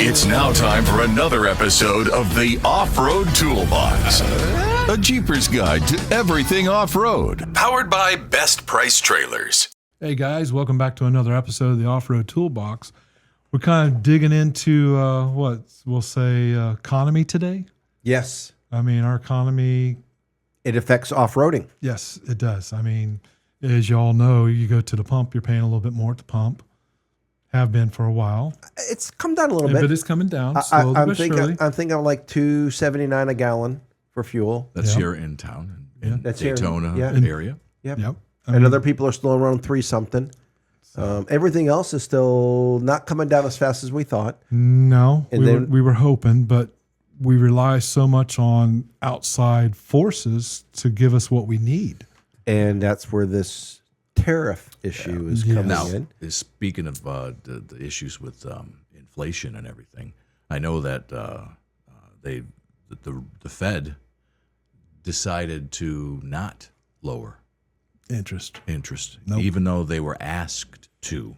It's now time for another episode of the Off-Road Toolbox. A Jeepers guide to everything off-road. Powered by Best Price Trailers. Hey guys, welcome back to another episode of the Off-Road Toolbox. We're kind of digging into what we'll say economy today. Yes. I mean, our economy. It affects off-roading. Yes, it does. I mean, as you all know, you go to the pump, you're paying a little bit more at the pump. Have been for a while. It's come down a little bit. But it's coming down slowly but surely. I'm thinking of like $2.79 a gallon for fuel. That's here in town, in That's Daytona area. Yep. Yep. And other people are still around 3-something. Everything else is still not coming down as fast as we thought. No, And we were hoping, but we rely so much on outside forces to give us what we need. And that's where this tariff issue is coming Now, in. speaking of the issues with inflation and everything, I know that the Fed decided to not lower Interest. Nope. Even though they were asked to,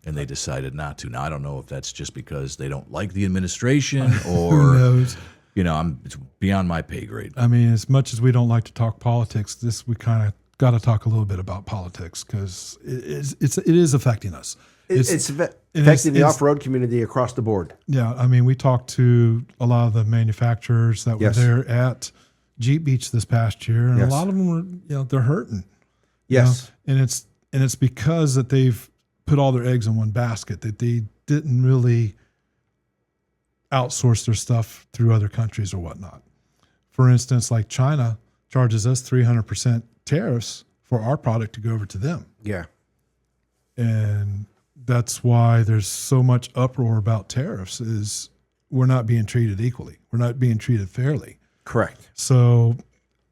and they decided not to. Now, I don't know if that's just because they don't like the administration or, Who knows? It's beyond my pay grade. I mean, as much as we don't like to talk politics, we kind of got to talk a little bit about politics because it is affecting us. It's affecting the off-road community across the board. Yeah, I mean, we talked to a lot of the manufacturers that were there at Jeep Beach this past year, and a lot of them were, they're hurting. Yes, and it's because that they've put all their eggs in one basket, that they didn't really outsource their stuff through other countries or whatnot. For instance, like China charges us 300% tariffs for our product to go over to them. Yeah. And that's why there's so much uproar about tariffs is we're not being treated equally. We're not being treated fairly. Correct. So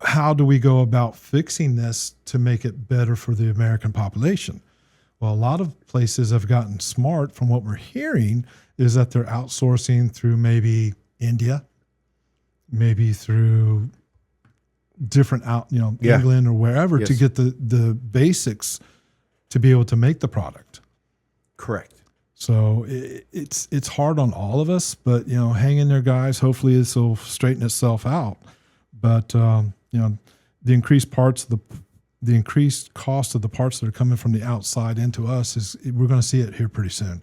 how do we go about fixing this to make it better for the American population? Well, a lot of places have gotten smart from what we're hearing is that they're outsourcing through maybe India, maybe through different England or wherever to get the basics to be able to make the product. Correct. So it's hard on all of us, but hang in there, guys. Hopefully this will straighten itself out. But the increased cost of the parts that are coming from the outside into us we're going to see it here pretty soon.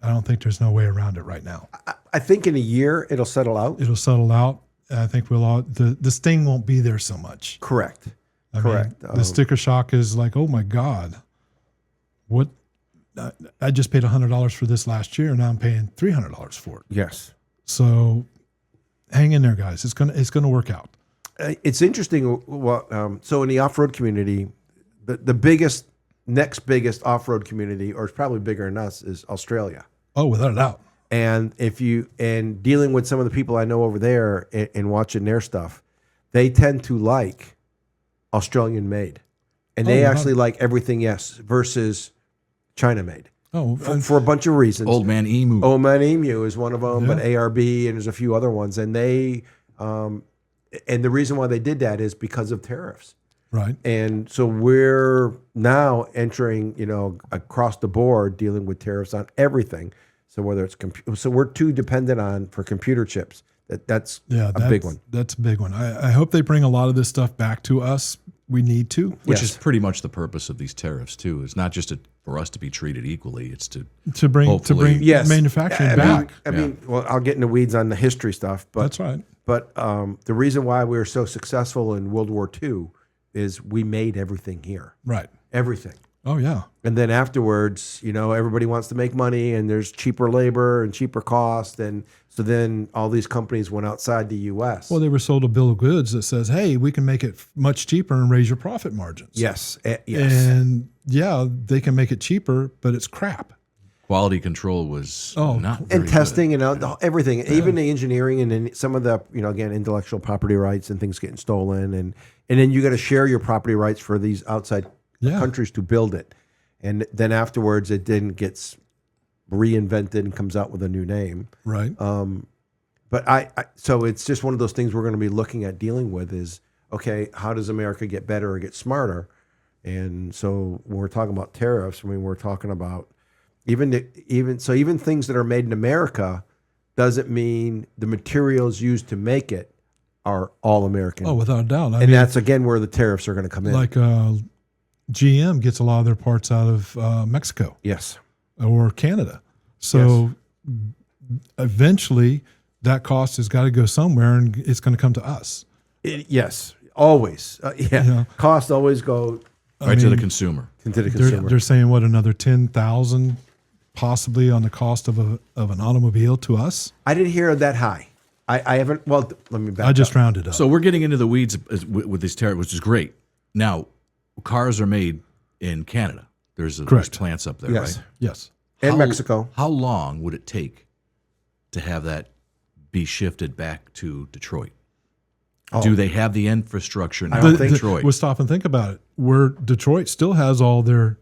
I don't think there's no way around it right now. I think in a year it'll settle out. It'll settle out. I think the sting won't be there so much. Correct. I mean, the sticker shock is like, oh my God, what? I just paid $100 for this last year, and now I'm paying $300 for it. Yes. So hang in there, guys. It's gonna work out. It's interesting. So in the off-road community, the next biggest off-road community, or it's probably bigger than us, is Australia. Oh, without a doubt. And dealing with some of the people I know over there and watching their stuff, they tend to like Australian made, and they actually like everything versus China made. Oh, for a bunch of reasons. Old Man Emu. Old Man Emu is one of them, but ARB and there's a few other ones, and they and the reason why they did that is because of tariffs. Right. And so we're now entering, across the board dealing with tariffs on everything. So whether it's so we're too dependent for computer chips. That's a big one. That's a big one. I hope they bring a lot of this stuff back to us. We need to. Which is pretty much the purpose of these tariffs too. It's not just for us to be treated equally. It's to bring manufacturing back. I mean, well, I'll get in the weeds on the history stuff, but that's right. But the reason why we were so successful in World War II is we made everything here. Right. Everything. Oh, yeah. And then afterwards, everybody wants to make money and there's cheaper labor and cheaper cost. And so then all these companies went outside the U.S. Well, they were sold a bill of goods that says, hey, we can make it much cheaper and raise your profit margins. Yes. And they can make it cheaper, but it's crap. Quality control was not very and testing good. and everything, even the engineering and then some of the again intellectual property rights and things getting stolen and then you got to share your property rights for these outside countries to build it, and then afterwards it then gets reinvented and comes out with a new name. Right. But so it's just one of those things we're going to be looking at dealing with is okay, how does America get better or get smarter? And so when we're talking about tariffs, I mean we're talking about even things that are made in America doesn't mean the materials used to make it are all American. Oh, without a doubt. I and mean, that's again where the tariffs are going to come in. like GM gets a lot of their parts out of Mexico Yes. or Canada. So eventually that cost has got to go somewhere and it's going to come to us. Yes. Always. Yeah. Costs always go Right to the consumer. into the consumer. They're saying what, another 10,000 possibly on the cost of an automobile to us. I didn't hear that high. I haven't. Well, let me back I just up. rounded up. So we're getting into the weeds with these tariffs, which is great. Now, cars are made in Canada. There's plants up there, Yes. right? Yes. And Mexico. How long would it take to have that be shifted back to Detroit? Do they have the infrastructure now in Detroit? We'll stop and think about it. Where Detroit still has all their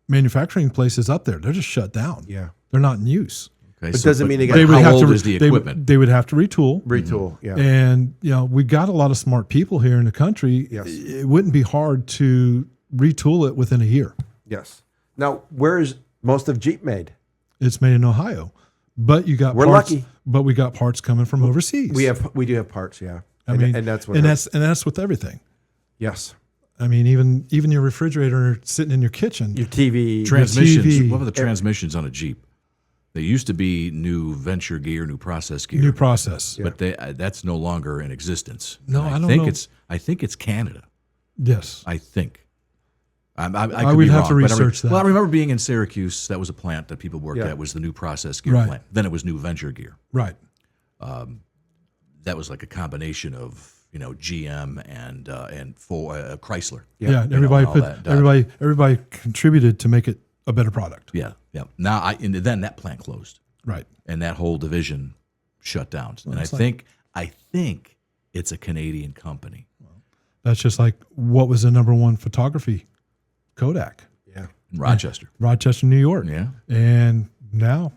manufacturing places up there. They're just shut down. Yeah. They're not in use. Okay, But doesn't mean they got- how have old to, is the equipment? They would have to retool. Retool. Yeah. And we got a lot of smart people here in the country. Yes. It wouldn't be hard to retool it within a year. Yes. Now, where is most of Jeep made? It's made in Ohio, but you got We're parts, lucky. But we got parts coming from overseas. We do have parts. Yeah. I mean, and that's what. and that's with everything. yes. I mean, even your refrigerator sitting in your kitchen. Your TV. Transmissions. TV. What were the transmissions on a Jeep? They used to be new venture gear, new process gear. New process. But that's no longer in existence. No, And I don't know. I think it's Canada. Yes. I think. I would be have wrong, to but research that. Well, I remember being in Syracuse. That was a plant that people worked Yeah. at. Was the new process gear Right. plant. Then it was new venture gear. Right. That was like a combination of GM and Chrysler. Yeah. You know, Everybody and all put that. everybody contributed to make it a better product. Yeah. Now and then that plant closed, Right. and that whole division shut down. And it's I think it's a Canadian company. That's just like what was the number one photography? Kodak. Yeah. In Rochester. Rochester, New York. Yeah. And now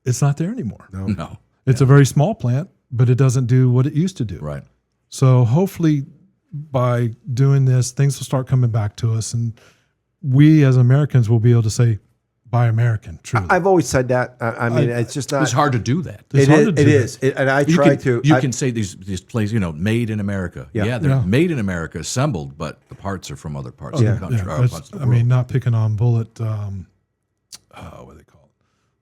it's not there anymore. No. It's a very small plant, but it doesn't do what it used to do. Right. So hopefully by doing this, things will start coming back to us, and we as Americans will be able to say, buy American, truly. I've always said that. I mean, it's just not. It's hard to do that. It's hard to do It that. is. And I try to. You can say these places, made in America. Yeah. They're Yeah. made in America, assembled, but the parts are from other parts Yeah. of the country. Yeah, or that's- parts of the I mean, world. not picking on bullet, what do they call it?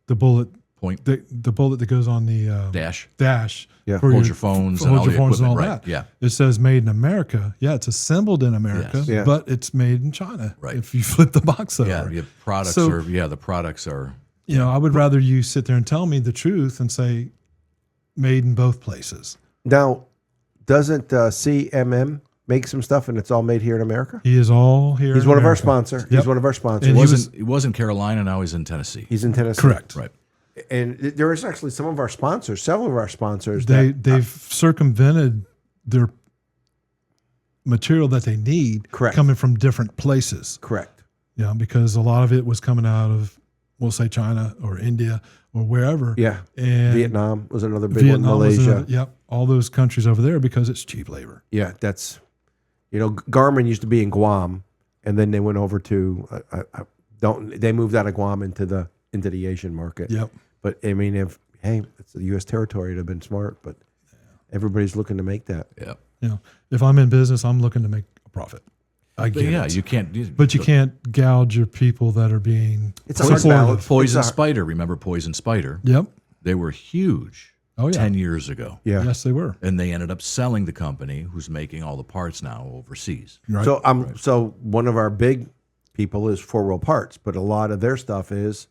The bullet, Point the bullet that goes on the dash. dash. Yeah. for Hold your phones and all the phones and all equipment, right, that. yeah. It says made in America. Yeah, it's assembled in America, Yes. Yeah. but it's made in China. Right. If you flip the box over. Yeah, the products So- are. Yeah, the products are. I would rather you sit there and tell me the truth and say made in both places. Now, doesn't CMM make some stuff and it's all made here in America? He is all here. He's in one of our America. sponsors. Yep. He's one of our sponsors. And He was in Carolina. Now he's in Tennessee. He's in Tennessee. Correct. Right. And there is actually some of our sponsors, several of our sponsors. They've circumvented their material that they need Correct. coming from different places. correct. Because a lot of it was coming out of, we'll say China or India or wherever. Yeah. And Vietnam was another big Vietnam one. was Malaysia. another- yep. All those countries over there because it's cheap labor. Yeah, that's, Garmin used to be in Guam, and then they went over to, they moved out of Guam into the Asian market. Yep. But I mean, it's the U.S. territory, it'd have been smart, but everybody's looking to make that. Yeah. If I'm in business, I'm looking to make a profit. I But get yeah, it. you can't. But you can't gouge your people that are being It's a hard supportive. balance. Poison It's a- Spider. Remember Poison Spider? Yep. They were huge. Oh, yeah. 10 years ago. Yeah. Yes, they were. And they ended up selling the company, who's making all the parts now overseas. Right. So one of our big people is 4-Wheel Parts, but a lot of their stuff is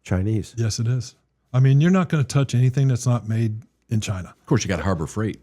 Chinese. Yes, it is. I mean, you're not going to touch anything that's not made in China. Of course, you got Harbor Freight.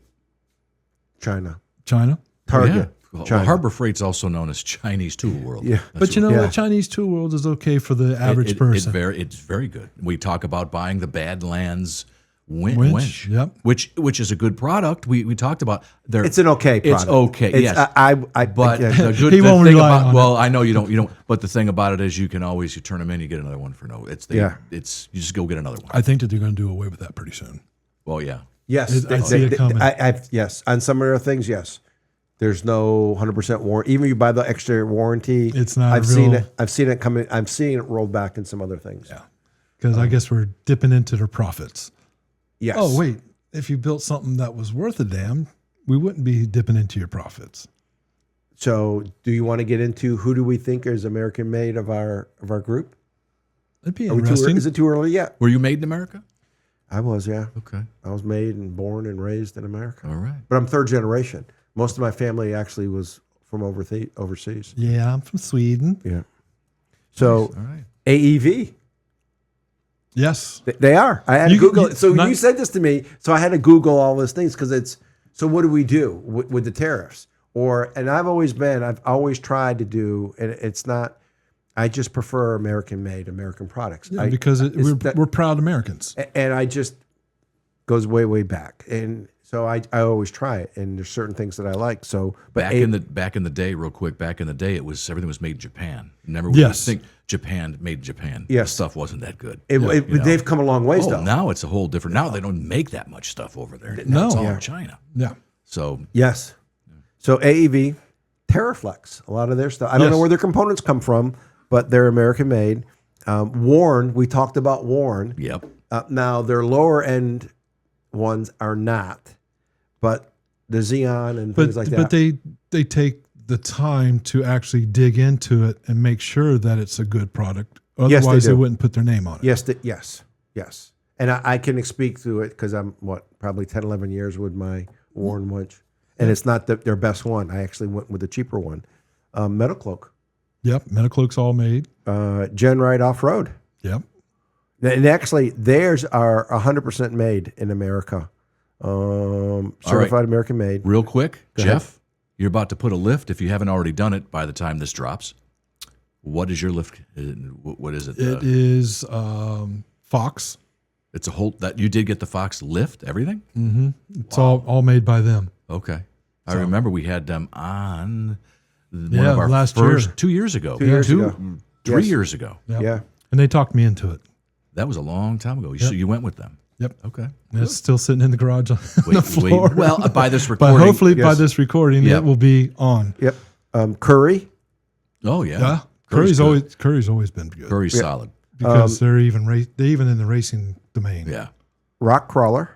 China. China. Target. Yeah. Well, China. Harbor Freight's also known as Chinese Tool World. Yeah. But you know Yeah. what? Chinese tool world is okay for the average person. It's very good. We talk about buying the Badlands Winch, winch, yep. which is a good product. We talked about It's an okay product. It's okay, yes. But the good He the won't thing rely about on well, I know you don't. But the thing about it is, you can always you turn them in, you get another one for no. It's Yeah. It's you just go get another one. I think that they're going to do away with that pretty soon. Well, yeah. yes, I see it coming. yes, on some of their things, yes. There's no 100% warranty. Even if you buy the extra warranty, It's not I've real- seen it. I've seen it coming. I'm seeing it rolled back in some other things. Yeah. Because I guess we're dipping into their profits. Yes. Oh, wait. If you built something that was worth a damn, we wouldn't be dipping into your profits. So, do you want to get into who do we think is American made of our group? That'd be Are we interesting. is it too early yet? Were you made in America? I was, yeah. Okay. I was made and born and raised in America. All right. But I'm third generation. Most of my family actually was from overseas. Yeah, I'm from Sweden. Yeah. So, All right. AEV. Yes. They are. I had to Google it. So not- you said this to me, so I had to Google all those things because it's. So what do we do with the tariffs? And I've always tried to do, and it's not. I just prefer American-made, American products. Yeah, because we're proud Americans. And I just goes way back, and so I always try it. And there's certain things that I like. So, but Back in the day, real quick. Back in the day, everything was made in Japan. Never would Yes. think Japan made in Japan. Yes. The stuff wasn't that good. they've come a long ways Oh, though. now it's a whole different. Now they don't make that much stuff over there. No. Now it's all Yeah. in China. Yeah. So Yes. So AEV, Tariffs, a lot of their stuff. I don't know where their components come from, but they're American made. Warren, we talked about Warren. yep. Now their lower end ones are not, but the Xeon and things like that. But they take the time to actually dig into it and make sure that it's a good product. Yes, Otherwise, they they do. wouldn't put their name on it. Yes. And I can speak through it because I'm probably 10, 11 years with my Warren winch. And it's not their best one. I actually went with the cheaper one. Metacloak. Yep. Metacloak's all made. Genrite Off-Road. Yep. And actually, theirs are 100% made in America. Certified American made. Real quick, ahead. Jeff, you're about to put a lift. If you haven't already done it by the time this drops, what is your lift? What is it? It is Fox. It's a whole that you did get the Fox lift, everything. It's all made by them. Okay, I remember we had them on one Yeah, of our last first year. 2 years ago, 2 years ago. 3 Yes. years ago. Yep. Yeah. And they talked me into it. That was a long time ago. So you went with them. Yep. Okay. And it's still sitting in the garage on the floor. Well, by this But recording, hopefully by yes. this recording, Yep. it will be on. Yep. Curry. oh yeah, Yeah. Curry's Curry's always been good Curry's solid. because they're even in the racing domain. Yeah. Rock Crawler.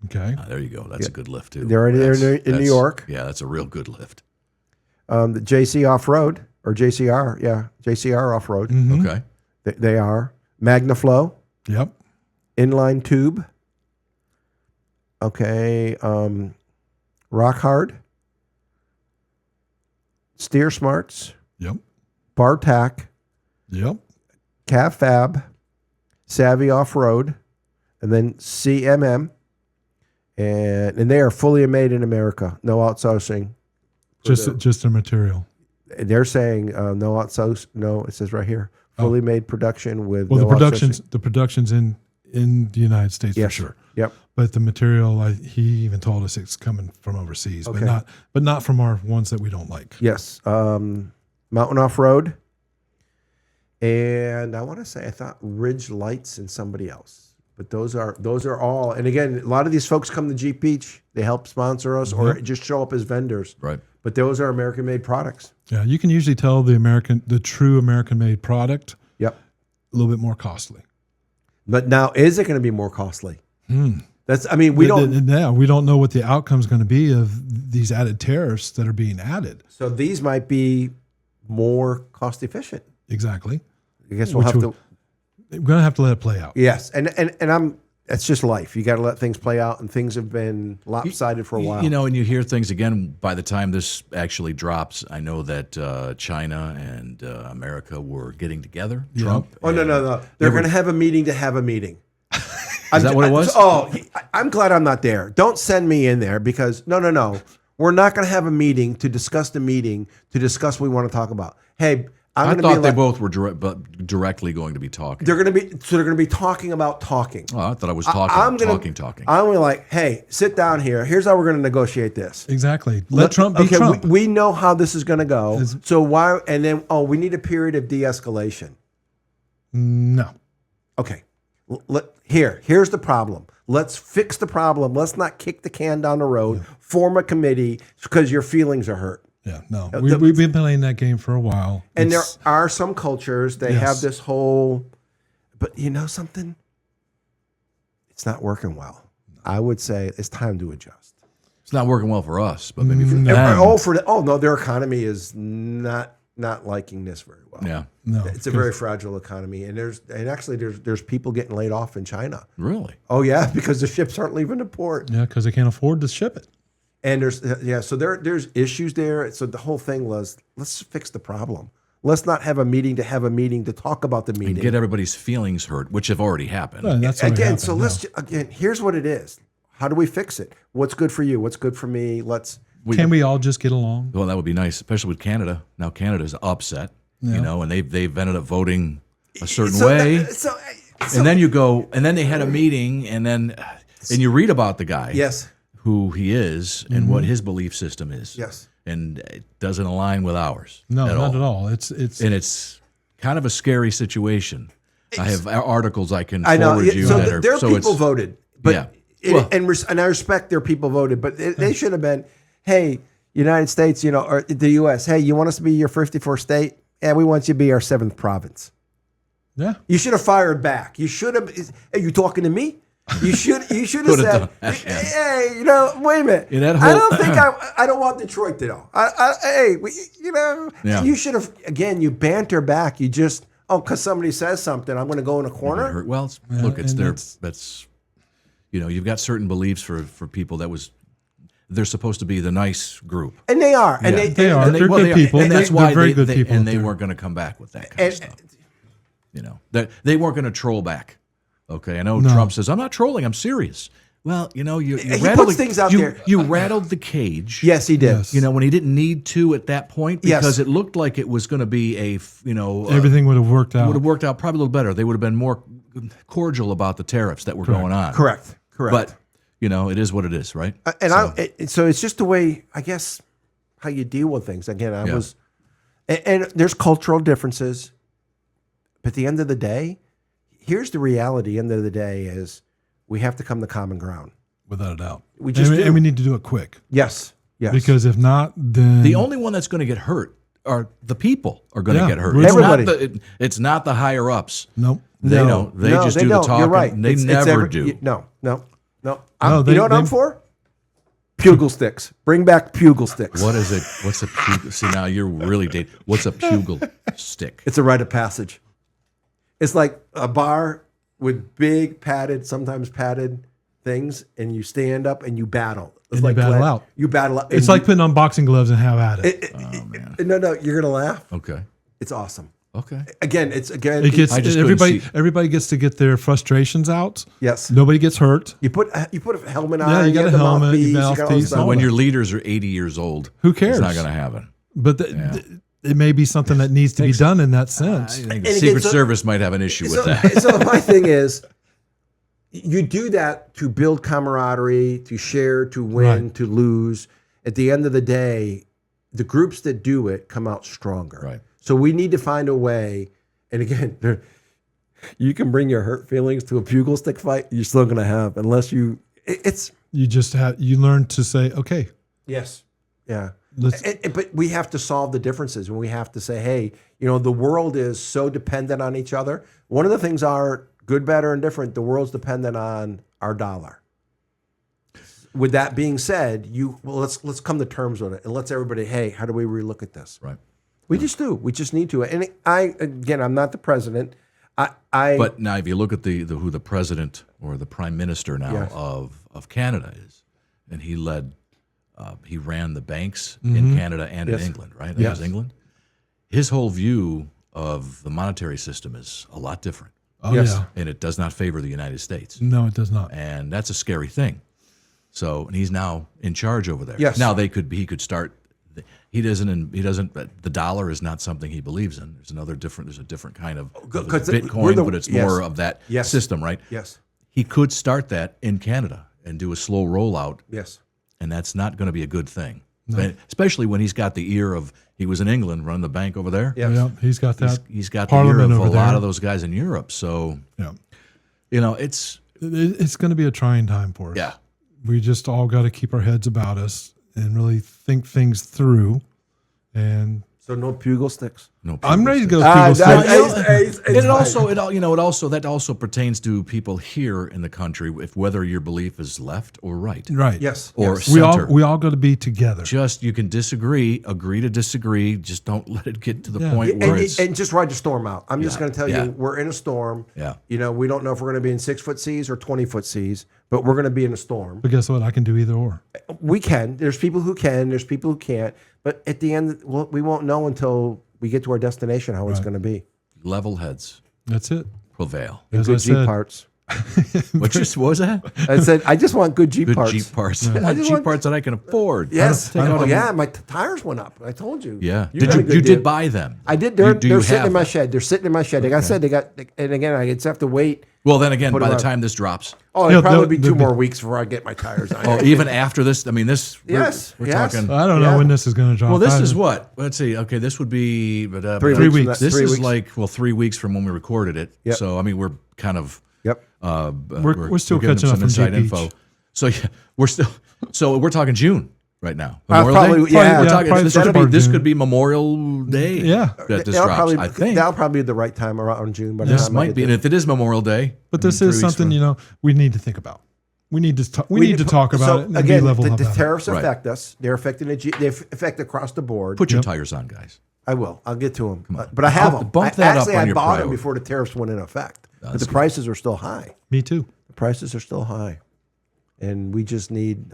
Okay. There you go. That's a good lift too. They're in New That's- York. Yeah, that's a real good lift. The JC Off-Road or JCR. Yeah. JCR Off-Road. Mm-hmm. Okay. They are. MagnaFlow. Yep. Inline Tube. Okay. Rock Hard. Steer Smarts. Yep. Bar Tack. Yep. Cav Fab. Savvy Off-Road. And then CMM. And they are fully made in America. No outsourcing. Just a material. They're saying no outsource. No, it says right here. Fully made production with Well, no the production's in the United States Yes. for sure. Yep. But the material, he even told us it's coming from overseas, Okay. but not from our ones that we don't like. Yes. Mountain Off-Road. And I want to say I thought Ridge Lights and somebody else. But those are all. And again, a lot of these folks come to Jeep Beach. They help sponsor us or just show up as vendors. Right. But those are American-made products. Yeah, you can usually tell the true American-made product Yep. a little bit more costly. But now, is it going to be more costly? That's. I mean, we don't. Yeah, we don't know what the outcome is going to be of these added tariffs that are being added. So these might be more cost efficient. Exactly. I guess we'll have to. We're going to have to let it play out. Yes, and I'm. It's just life. You got to let things play out, and things have been lopsided for a while. You know, and you hear things again. By the time this actually drops, I know that China and America were getting together. Trump. Oh no! They're going to have a meeting to have a meeting. Is that what it was? I'm glad I'm not there. Don't send me in there because no. We're not going to have a meeting to discuss the meeting to discuss what we want to talk about. Hey, I'm I going to thought be they like, both were directly going to be talking. they're going to be talking about talking. Oh, I thought I was talking. I'm talking. I'm gonna like, hey, sit down here. Here's how we're going to negotiate this. Exactly. Let Trump be okay, Trump. We know how this is going to go. So why? And then we need a period of de-escalation. No. Okay. Here's the problem. Let's fix the problem. Let's not kick the can down the road. Form a committee because your feelings are hurt. Yeah, no. We've been playing that game for a while. And there are some cultures, they Yes. have this whole, but you know something? it's not working well. I would say it's time to adjust. It's not working well for us, but maybe for them. Their economy is not liking this very well. Yeah. No, It's a very fragile economy, and there's people getting laid off in China. Really? Oh yeah, because the ships aren't leaving the port. Yeah, because they can't afford to ship it. And so there's issues there. So the whole thing was, let's fix the problem. Let's not have a meeting to talk about the meeting. And get everybody's feelings hurt, which have already happened. Well, that's already happened, so here's what it is. How do we fix it? What's good for you? What's good for me? Can we all just get along? Well, that would be nice, especially with Canada. Now Canada's upset, and they've ended up voting a certain way. And then you go, and then they had a meeting, and you read about the guy. Yes. Who he is and what his belief system is. Yes. And it doesn't align with ours. No, not at all. It's kind of a scary situation. I have articles I can I know. forward you. So their people voted, but yeah. and I respect their people voted, but they should have been, hey, United States, or the U.S., hey, you want us to be your 54th state? Yeah, we want you to be our 7th province. Yeah. You should have fired back. You should have. Are you talking to me? You should have said, hey, wait a minute. I don't think I don't want Detroit to know. You should have, again, you banter back. You just, because somebody says something, I'm going to go in a corner. Well, look, that's, you've got certain beliefs for people they're supposed to be the nice group. And they are. And they are. They're good people. And that's why very good people. And they weren't going to come back with that kind of stuff. They weren't going to troll back. Okay, I know Trump says, I'm not trolling, I'm serious. Well, you puts things out there. You rattled the cage. Yes, he did. Yes. When he didn't need to at that point because it looked like it was going to be everything would have worked out. Would have worked out probably a little better. They would have been more cordial about the tariffs that were going on. Correct. But, it is what it is, right? So it's just the way, I guess, how you deal with things. Again, and there's cultural differences. But at the end of the day, here's the reality. End of the day is we have to come to common ground. Without a doubt. And we need to do it quick. Yes. Because if not, then the only one that's going to get hurt are the people are going to get hurt. Everybody. It's not the higher ups. Nope. They don't. They just do the talking. You're right. They never do. No. No, you know what I'm for? Pugil sticks. Bring back pugil sticks. What is it? What's a pugil? See, now you're really dating. What's a pugil stick? It's a rite of passage. It's like a bar with big sometimes padded things, and you stand up and you battle. It's like battle out. You battle out. It's like putting on boxing gloves and have at it. Oh man. No, you're gonna laugh. Okay. It's awesome. Okay. Everybody gets to get their frustrations out. Yes. Nobody gets hurt. You put a helmet on. Yeah, you got a helmet. You mouthpiece. So when your leaders are 80 years old, who cares? It's not going to happen. But it may be something that needs to be done in that sense. I think the Secret Service might have an issue with that. So my thing is, you do that to build camaraderie, to share, to win, to lose. At the end of the day, the groups that do it come out stronger. Right. So we need to find a way. And again, you can bring your hurt feelings to a pugil stick fight. You're still going to have, unless you learn to say, okay. Yes. Yeah. But we have to solve the differences, and we have to say, hey, the world is so dependent on each other. One of the things are good, better, and different. The world's dependent on our dollar. With that being said, let's come to terms with it, and let's everybody, hey, how do we relook at this? Right. We just do. We just need to. And I'm not the president. But now, if you look at who the president or the prime minister now of Canada is, and he ran the banks in Canada and in England, right? That was England. His whole view of the monetary system is a lot different. Oh, yeah. And it does not favor the United States. No, it does not. And that's a scary thing. So, and he's now in charge over there. Yes. Now he could start. He doesn't. But the dollar is not something he believes in. There's a different kind of Bitcoin, but it's more of that system, right? Yes. He could start that in Canada and do a slow rollout. Yes. And that's not going to be a good thing, especially when he's got the ear of. He was in England running the bank over there. Yes. Yeah, he's got that. He's got the ear of a lot of those guys in Europe. So, it's going to be a trying time for us. Yeah. We just all got to keep our heads about us and really think things through. And so no pugil sticks. No, I'm ready to go. Ah, People it's And it fine. also that also pertains to people here in the country, if whether your belief is left or right, right. Yes. or yes. center. We all got to be together. Just you can agree to disagree. Just don't let it get to the point where it's And just ride the storm out. I'm just going to tell yeah. you, we're in a storm. Yeah. You know, we don't know if we're going to be in 6-foot seas or 20-foot seas, but we're going to be in a storm. But guess what? I can do either or. We can. There's people who can. There's people who can't. But at the end, we won't know until we get to our destination how it's going to be. level heads That's it. prevail. As Good I Jeep said, parts. What was that? I said, I just want good Jeep Good parts. Jeep parts. I want Jeep parts that I can afford. Yes. Take out Yeah, my tires went up. I told you. Yeah. You got a good You deal. did buy them? I did. Do They're you sitting have in my them? shed. They're sitting in my shed. Like I said, and again, I just have to wait. Well, then again, Put by them the on. time this drops, Oh, Yeah, it'll probably be they'll 2 be- more weeks before I get my tires on. oh, even after this, I mean, this. Yes, We're yes. talking. I don't know Yeah. when this is going to drop. Well, this I- is what? Let's see. Okay, this would be 3 3 weeks. weeks. This 3 is weeks. like 3 weeks from when we recorded it. Yep. So I mean, we're kind of Yep. We're still giving catching them up from inside Jeep info. Beach. So yeah, we're still. So we're talking June right now. Probably- Day? yeah. We're Yeah, talking. probably This, the could first be, part of this June. could be Memorial Day. Yeah. That this That'll drops. probably, I think that'll probably be the right time around June. But this might be, and if it is Memorial Day, But this is something we need to think about. We need to talk. We need to talk about it and again, be level the about it. tariffs Right. affect us. They're affecting they affect across the board. Put your tires on, guys. I will. I'll get to them. But I have them. Bump that up Actually, on I your bought them priority. before the tariffs went in effect. But That's the good. prices are still high. Me too. The prices are still high, and we just need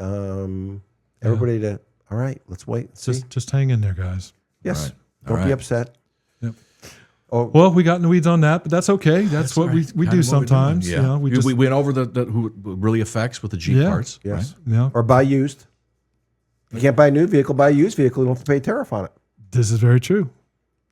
everybody to. All right, let's wait. And see. Just hang in there, guys. Yes. All right. Don't All be right. upset. Yep. Oh, Well, we got in the weeds on that, but that's okay. That's what we Kind do of what we're doing. sometimes. Yeah. You know, we just we went over the who it really affects with the Jeep Yeah. parts. yes. you know, Or buy used. You can't buy a new vehicle. Buy a used vehicle. You don't have to pay tariff on it. this is very true.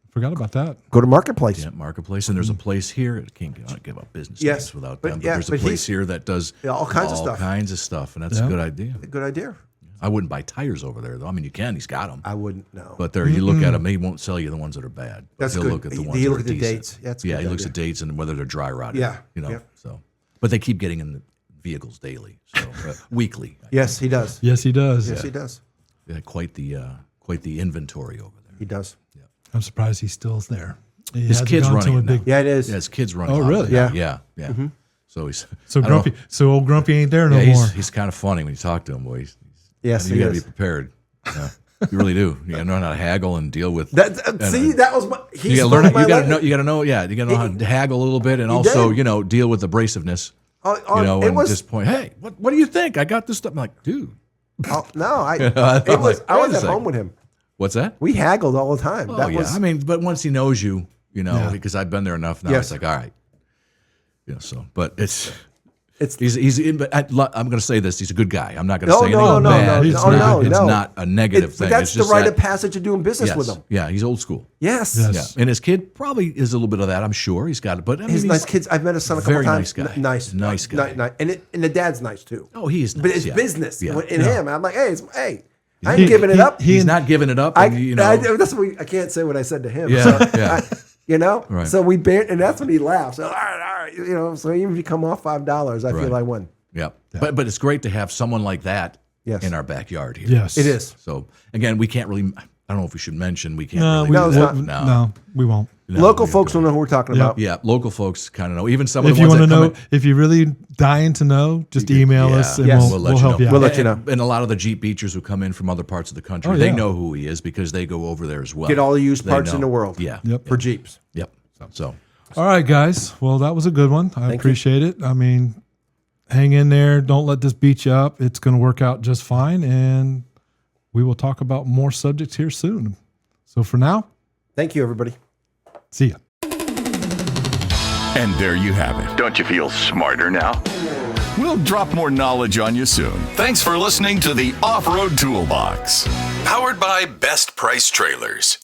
Forgot about that. Go to marketplace. Yeah, marketplace, and there's a place here. It can't give up business Yes, names without but them. But yeah, there's a but place he's- here that does Yeah, all kinds of stuff. kinds of stuff, and that's Yeah. a good idea. Good idea. I wouldn't buy tires over there, though. I mean, you can. He's got them, I wouldn't know. but there you look at them. He won't sell you the ones that are bad. But That's he'll good. look at the He- ones he that look are at the decent. dates. That's a yeah. good He looks at idea. dates and whether they're dry rotted. Yeah, you know. yeah. So, but they keep getting in the vehicles daily, so weekly. Yes, he does. Yes, he does. Yes, he does. They had quite the inventory over there. He does. I'm surprised he's still there. He His hasn't kid's gone to running a it now. big- Yeah, it is. Yeah, his kid's running. Oh, a lot of really? it. Yeah. Yeah. So he's So I don't know. grumpy. So old grumpy ain't there no Yeah, more. he's kind of funny when you talk to him, boy. Yes, You he got to be is. prepared. Yeah, you really do. You got to know how to haggle and deal with. That, see, that was my. you got to learn. You got to know. You got to know. Yeah, you got to know how to haggle a little bit, and also did. deal with abrasiveness. Oh, And it was. just point. Hey, what do you think? I got this stuff. I'm like, dude, Oh, no, I thought, it was. like, I wait was a at second. home with him. what's that? We haggled all the time. Oh that yeah. was. I mean, but once he knows you, Yeah. because I've been there enough now. Yes. It's like, all right. So, but it's. It's- he's but I'm going to say this. He's a good guy. I'm not going to No, say anything no, no, bad. no, He's no, not. no, It's no. not a negative But thing. that's It's the just rite that- of passage of doing business yes. with him. Yeah, he's old school. Yes. Yes. Yeah, and his kid probably is a little bit of that. I'm sure he's got it. But I mean, His he's nice kids. I've met his son a couple very times. nice guy. Nice Nice guy. And the dad's nice too. Oh, he is nice. But it's yeah. business Yeah. in him. I'm like, hey, I ain't He- giving it he- up. He's not giving it up. I, And, you know, that's what I can't say what I said to him. yeah, So, yeah. you know. Right. So we and that's when he laughs. So, all right. You know. So even if you come off $5, I Right. feel I won. Yeah. But it's great to have someone like that Yes. in our backyard here. Yes, It is. So again, we can't really. I don't know if we should mention. We can't. No, really we, No, it's we- not. no, we won't. No, Local we folks don't. will know who we're talking Yeah. about. Yeah, local folks kind of know. Even some of If the you ones want to that know, come if you're really dying to know, just email us and Yes. we'll help you out. We'll let you know. And a lot of the Jeep beachers who come in from other parts of the country, Oh, they yeah. know who he is because they go over there as well. Get all the used They parts in know. the world. Yeah. Yep. For Jeeps. Yep. So All right, guys. Well, that was a good one. I appreciate it. I mean, hang in there. Don't let this beat you up. It's going to work out just fine. And we will talk about more subjects here soon. So for now, Thank you, everybody. see ya. And there you have it. Don't you feel smarter now? We'll drop more knowledge on you soon. Thanks for listening to the Off-Road Toolbox, powered by Best Price Trailers.